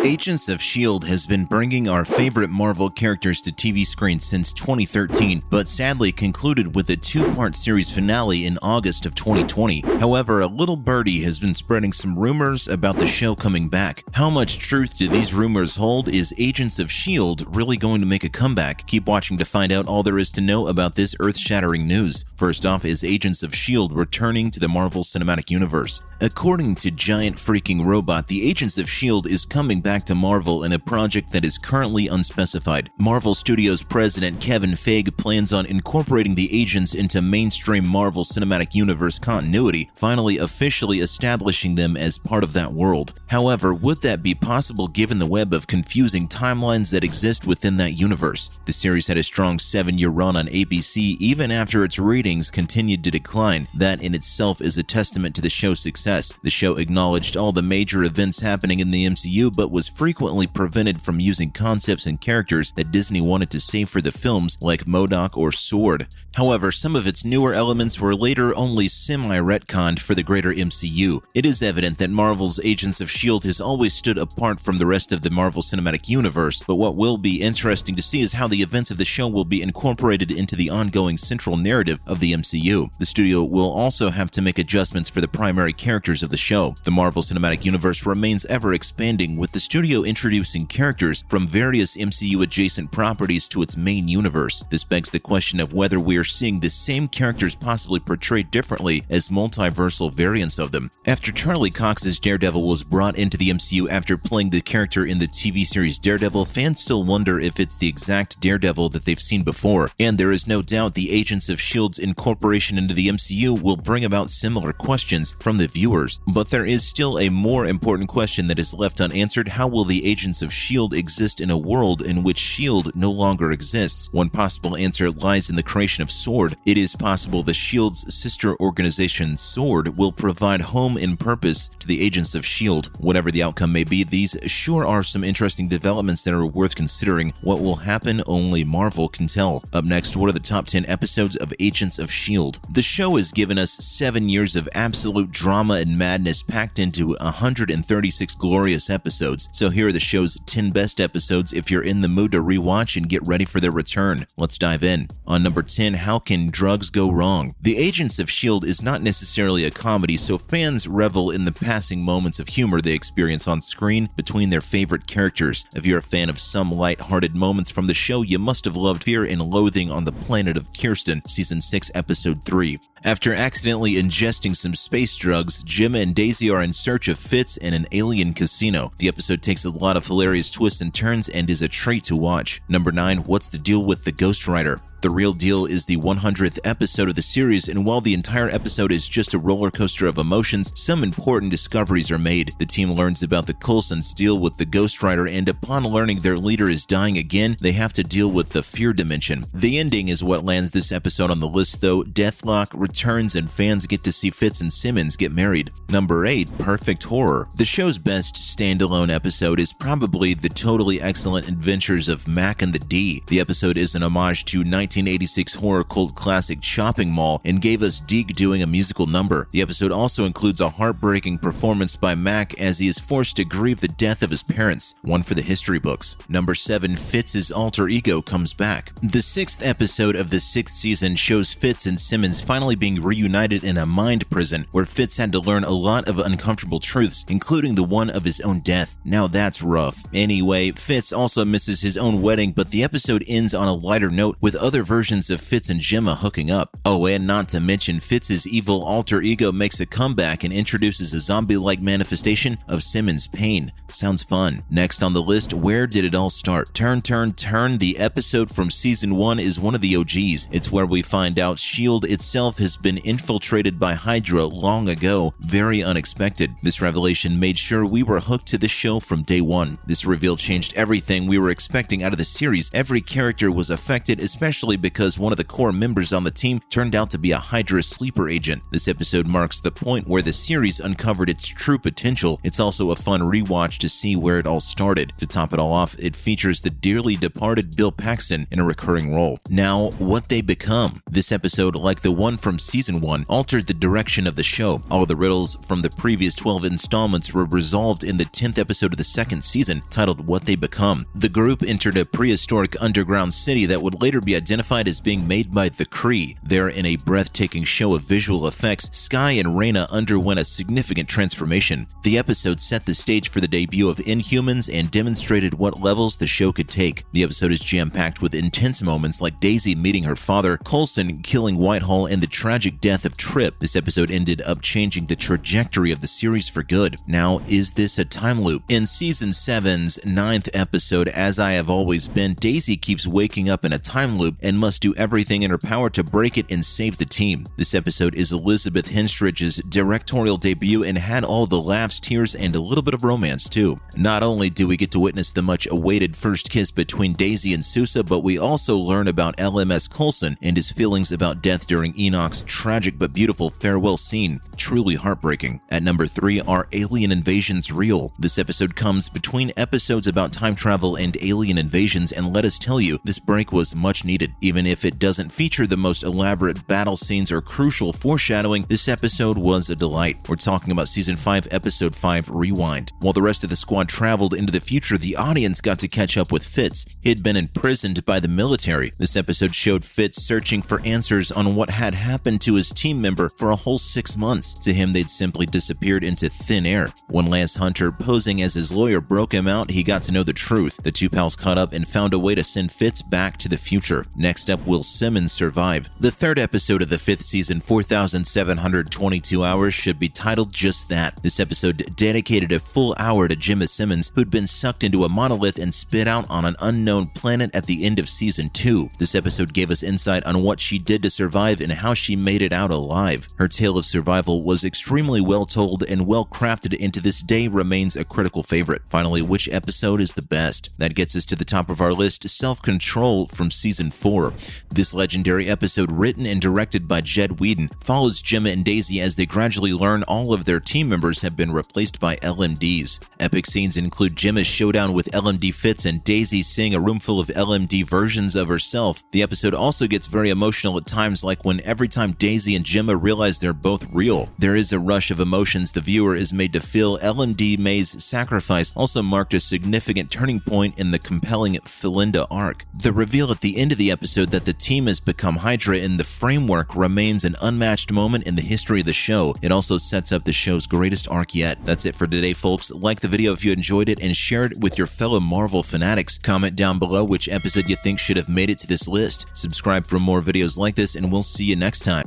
Agents of S.H.I.E.L.D. has been bringing our favorite Marvel characters to TV screens since 2013, but sadly concluded with a two-part series finale in August of 2020. However, a little birdie has been spreading some rumors about the show coming back. How much truth do these rumors hold? Is Agents of S.H.I.E.L.D. really going to make a comeback? Keep watching to find out all there is to know about this earth-shattering news. First off, is Agents of S.H.I.E.L.D. returning to the Marvel Cinematic Universe? According to Giant Freaking Robot, the Agents of S.H.I.E.L.D. is coming back to Marvel in a project that is currently unspecified. Marvel Studios president Kevin Feige plans on incorporating the agents into mainstream Marvel Cinematic Universe continuity, finally officially establishing them as part of that world. However, would that be possible given the web of confusing timelines that exist within that universe? The series had a strong 7-year run on ABC even after its ratings continued to decline. That in itself is a testament to the show's success. The show acknowledged all the major events happening in the MCU, but was frequently prevented from using concepts and characters that Disney wanted to save for the films, like MODOK or S.W.O.R.D. However, some of its newer elements were later only semi-retconned for the greater MCU. It is evident that Marvel's Agents of S.H.I.E.L.D. has always stood apart from the rest of the Marvel Cinematic Universe, but what will be interesting to see is how the events of the show will be incorporated into the ongoing central narrative of the MCU. The studio will also have to make adjustments for the primary characters of the show. The Marvel Cinematic Universe remains ever expanding, with the studio introducing characters from various MCU-adjacent properties to its main universe. This begs the question of whether we are seeing the same characters possibly portrayed differently as multiversal variants of them. After Charlie Cox's Daredevil was brought into the MCU after playing the character in the TV series Daredevil, fans still wonder if it's the exact Daredevil that they've seen before, and there is no doubt the Agents of S.H.I.E.L.D.'s incorporation into the MCU will bring about similar questions from the viewers. But there is still a more important question that is left unanswered. How will the Agents of S.H.I.E.L.D. exist in a world in which S.H.I.E.L.D. no longer exists? One possible answer lies in the creation of S.W.O.R.D. It is possible the S.H.I.E.L.D.'s sister organization S.W.O.R.D. will provide home and purpose to the Agents of S.H.I.E.L.D. Whatever the outcome may be, these sure are some interesting developments that are worth considering. What will happen, only Marvel can tell. Up next, what are the top 10 episodes of Agents of S.H.I.E.L.D.? The show has given us 7 years of absolute drama and madness packed into 136 glorious episodes. So here are the show's 10 best episodes if you're in the mood to rewatch and get ready for their return. Let's dive in. On number 10, How Can Drugs Go Wrong? The Agents of S.H.I.E.L.D. is not necessarily a comedy, so fans revel in the passing moments of humor they experience on screen between their favorite characters. If you're a fan of some light-hearted moments from the show, you must have loved Fear and Loathing on the Planet of Kirsten, Season 6, Episode 3. After accidentally ingesting some space drugs, Jim and Daisy are in search of Fitz in an alien casino. The episode takes a lot of hilarious twists and turns and is a treat to watch. Number 9, What's the Deal with the Ghost Rider? The Real Deal is the 100th episode of the series, and while the entire episode is just a roller coaster of emotions, some important discoveries are made. The team learns about the Coulsons' deal with the Ghost Rider, and upon learning their leader is dying again, they have to deal with the fear dimension. The ending is what lands this episode on the list, though. Deathlock returns and fans get to see Fitz and Simmons get married. Number 8, Perfect Horror. The show's best standalone episode is probably the totally excellent Adventures of Mac and the D. The episode is an homage to 1986 horror cult classic Chopping Mall and gave us Deke doing a musical number. The episode also includes a heartbreaking performance by Mac as he is forced to grieve the death of his parents, one for the history books. Number 7, Fitz's alter ego comes back. The 6th episode of the 6th season shows Fitz and Simmons finally being reunited in a mind prison where Fitz had to learn a lot of uncomfortable truths, including the one of his own death. Now that's rough. Anyway, Fitz also misses his own wedding, but the episode ends on a lighter note with other versions of Fitz and Gemma hooking up. Oh, and not to mention, Fitz's evil alter ego makes a comeback and introduces a zombie-like manifestation of Simmons' pain. Sounds fun. Next on the list, Where Did It All Start? Turn, Turn, Turn. The episode from Season 1 is one of the OGs. It's where we find out S.H.I.E.L.D. itself has been infiltrated by Hydra long ago. Very unexpected. This revelation made sure we were hooked to the show from day one. This reveal changed everything we were expecting out of the series. Every character was affected, especially entirely because one of the core members on the team turned out to be a Hydra sleeper agent. This episode marks the point where the series uncovered its true potential. It's also a fun rewatch to see where it all started. To top it all off, it features the dearly departed Bill Paxton in a recurring role. Now, what they become. This episode, like the one from Season 1, altered the direction of the show. All of the riddles from the previous 12 installments were resolved in the 10th episode of the second season, titled What They Become. The group entered a prehistoric underground city that would later be identified as being made by the Kree. There, in a breathtaking show of visual effects, Skye and Reyna underwent a significant transformation. The episode set the stage for the debut of Inhumans and demonstrated what levels the show could take. The episode is jam-packed with intense moments like Daisy meeting her father, Coulson killing Whitehall, and the tragic death of Trip. This episode ended up changing the trajectory of the series for good. Now, is this a time loop? In Season 7's 9th episode, As I Have Always Been, Daisy keeps waking up in a time loop and must do everything in her power to break it and save the team. This episode is Elizabeth Henstridge's directorial debut and had all the laughs, tears, and a little bit of romance too. Not only do we get to witness the much-awaited first kiss between Daisy and Sousa, but we also learn about LMS Coulson and his feelings about death during Enoch's tragic but beautiful farewell scene. Truly heartbreaking. At number 3, are alien invasions real? This episode comes between episodes about time travel and alien invasions, and let us tell you, this break was much needed. Even if it doesn't feature the most elaborate battle scenes or crucial foreshadowing, this episode was a delight. We're talking about Season 5, Episode 5, Rewind. While the rest of the squad traveled into the future, the audience got to catch up with Fitz. He had been imprisoned by the military. This episode showed Fitz searching for answers on what had happened to his team member for a whole 6 months. To him, they'd simply disappeared into thin air. When Lance Hunter, posing as his lawyer, broke him out, he got to know the truth. The two pals caught up and found a way to send Fitz back to the future. Next up, will Simmons survive? The third episode of the 5th season, 4,722 Hours, should be titled just that. This episode dedicated a full hour to Gemma Simmons, who'd been sucked into a monolith and spit out on an unknown planet at the end of Season 2. This episode gave us insight on what she did to survive and how she made it out alive. Her tale of survival was extremely well told and well crafted, and to this day remains a critical favorite. Finally, which episode is the best? That gets us to the top of our list, Self-Control from Season 4. This legendary episode, written and directed by Jed Whedon, follows Gemma and Daisy as they gradually learn all of their team members have been replaced by LMDs. Epic scenes include Gemma's showdown with LMD Fitz and Daisy seeing a room full of LMD versions of herself. The episode also gets very emotional at times, like when every time Daisy and Gemma realize they're both real. There is a rush of emotions the viewer is made to feel. LMD May's sacrifice also marked a significant turning point in the compelling Philinda arc. The reveal at the end of the episode that the team has become Hydra in the framework remains an unmatched moment in the history of the show. It also sets up the show's greatest arc yet. That's it for today, folks. Like the video if you enjoyed it and share it with your fellow Marvel fanatics. Comment down below which episode you think should have made it to this list. Subscribe for more videos like this, and we'll see you next time.